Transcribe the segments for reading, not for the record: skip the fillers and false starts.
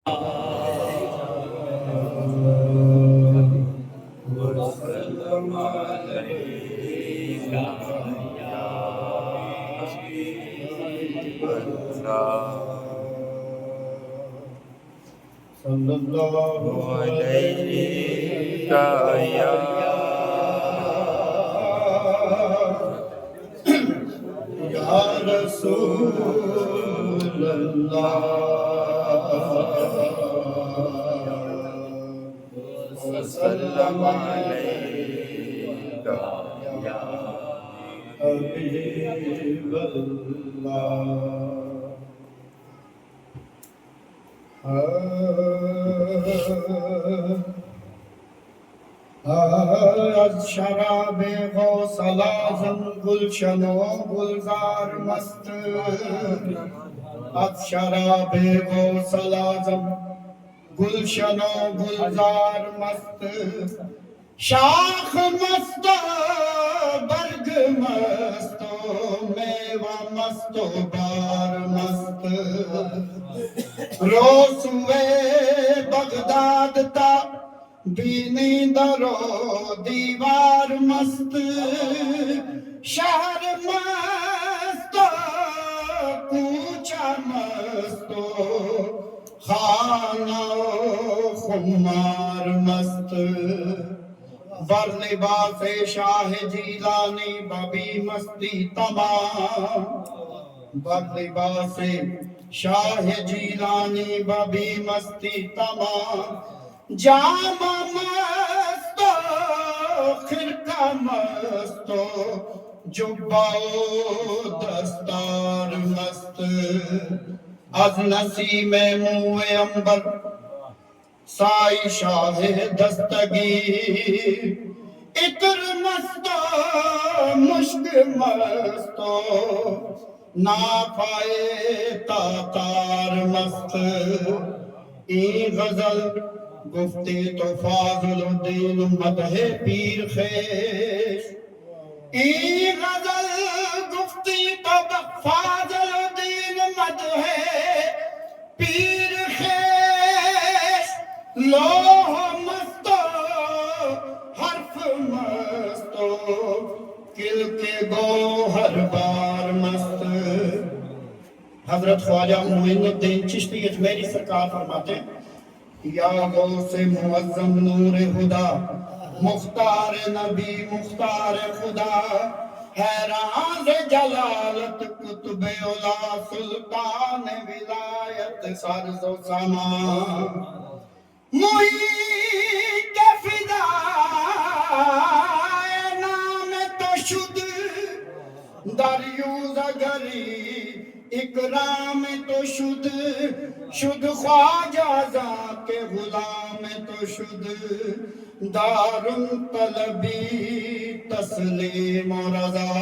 Sallallahu alayka ya Rasulullah, wa sallam alayka ya Habiballah. از شراب غوث اعظم گلشن و گلزار مست، از شراب غوث اعظم گلشن و گلزار مست، شاخ مست و برگ مست و میوہ مست و بار مست، روسوے بغداد تا بینی درو دیوار مست، شہر مست کوچہ مست خانہ خمار مست، بر لباس شاہ جیلانی ببی مستی تمام، بر لباس شاہ جیلانی ببی مستی تمام، جامہ مست و خرقہ مست و جبہ و دستار مست، از نسیم موئے عنبر سائی شاہ دستگیر، عطر مست و مشک مست و نافائے تاتار مست، این غزل گفتے تو فاضل الدین مدح پیر خیش، این غزل گفتی تو فاضل الدین مدح پیر خیش، لوح مست و حرف مست و کل کے گوہر بار مست۔ حضرت خواجہ معین الدین چشتی اجمیری سرکار فرماتے ہیں، یا غوث معظم نور خدا، مختار نبی مختار خدا، حیران سے جلالت قطب اولا، سلطان ولایت سرز و سما، محیط فدا نام تو شد دریوز گری، اکرام تو شد خواجہ کے غلام تو شد، دارن طلبی تسلیم و رضا،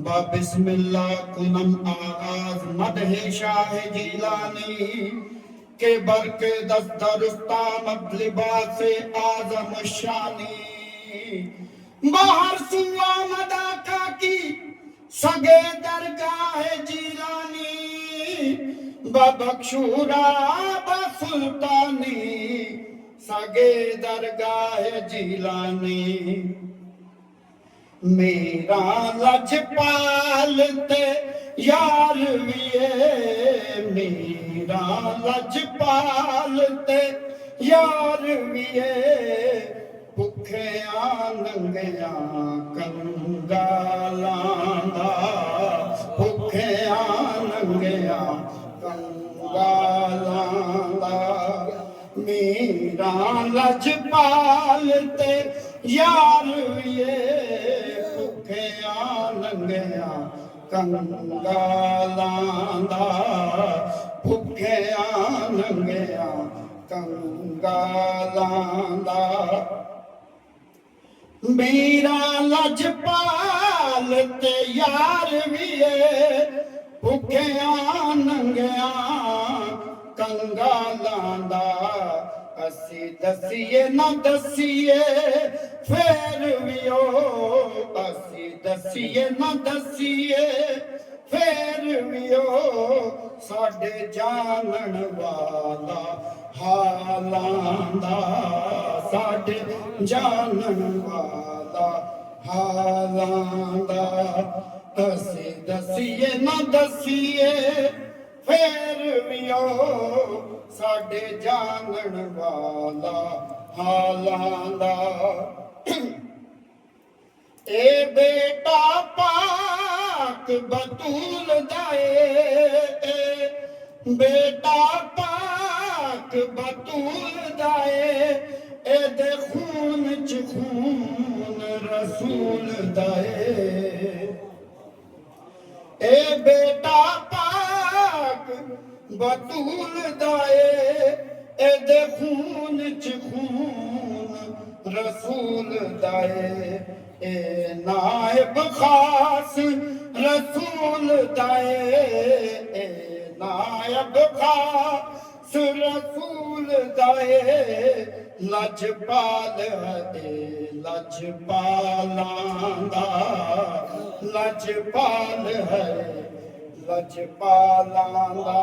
با بسم اللہ کنم آغاز مدح شاہ جیلانی، کے برق دست درستامد لباس اعظم الشانی، باہر سو آمد آقا کی سگے درگاہ جیلانی، ببخشورا بسلطانی سگے درگاہ جیلانی، میرا لجپال تے یار ویے، میرا لجپال تے یار ویے، بھکھیاں ننگیاں کنگالاں دا، بھکھیاں ننگیاں کنگالاں دا، میرا لجپال تے یار ویے، بھکھیاں ننگیاں کنگالاں دا، بھکھیاں ننگیاں کنگالاں دا، میرا لجپال تے یار ویے، بھکھیاں ننگیاں کنگالاں دا، اسی دسیے نہ دسیے پھر ویو، اسی دسیے نہ دسیے پھر ویو، ساڈے جانن والا ਹਾਲਾਂ ਦਾ, ਸਾਡੇ ਜਾਣਨ ਵਾਲਾ ਹਾਲਾਂ ਦਾ। ਅਸੀਂ ਦਸੀਏ ਨਾ ਦਸੀਏ ਫੇਰ ਵੀ ਉਹ ਸਾਡੇ ਜਾਣਨ ਵਾਲਾ ਹਾਲਾਂ ਦਾ। ਇਹ ਬੇਟਾ ਪਾਕ ਬਤੂਲ ਦਾ ਏ, ਬੇਟਾ ਪਾਕ ਬਤੂਲ ਦਾ ਏ, ਇਹਦੇ ਖੂਨ ਚ ਖੂਨ ਰਸੂਲ ਦਾ ਏ। ਇਹ ਬੇਟਾ ਪਾਕ ਬਤੂਲ ਦਾ ਏ, ਇਹਦੇ ਖੂਨ ਚ ਖੂਨ ਰਸੂਲ ਦਾ ਏ। ਇਹ ਨਾਇਬ ਖਾਸ ਰਸੂਲ ਦਾ ਏ, ਇਹ ਨਾਇਬ ਖਾਸ ਰਸੂਲ ਦਾ ਏ। ਲਜਪਾਲ ਹੈ ਲਜਪਾਲਾਂ ਦਾ, ਲਜਪਾਲ ਹੈ ਲਜਪਾਲਾਂ ਦਾ।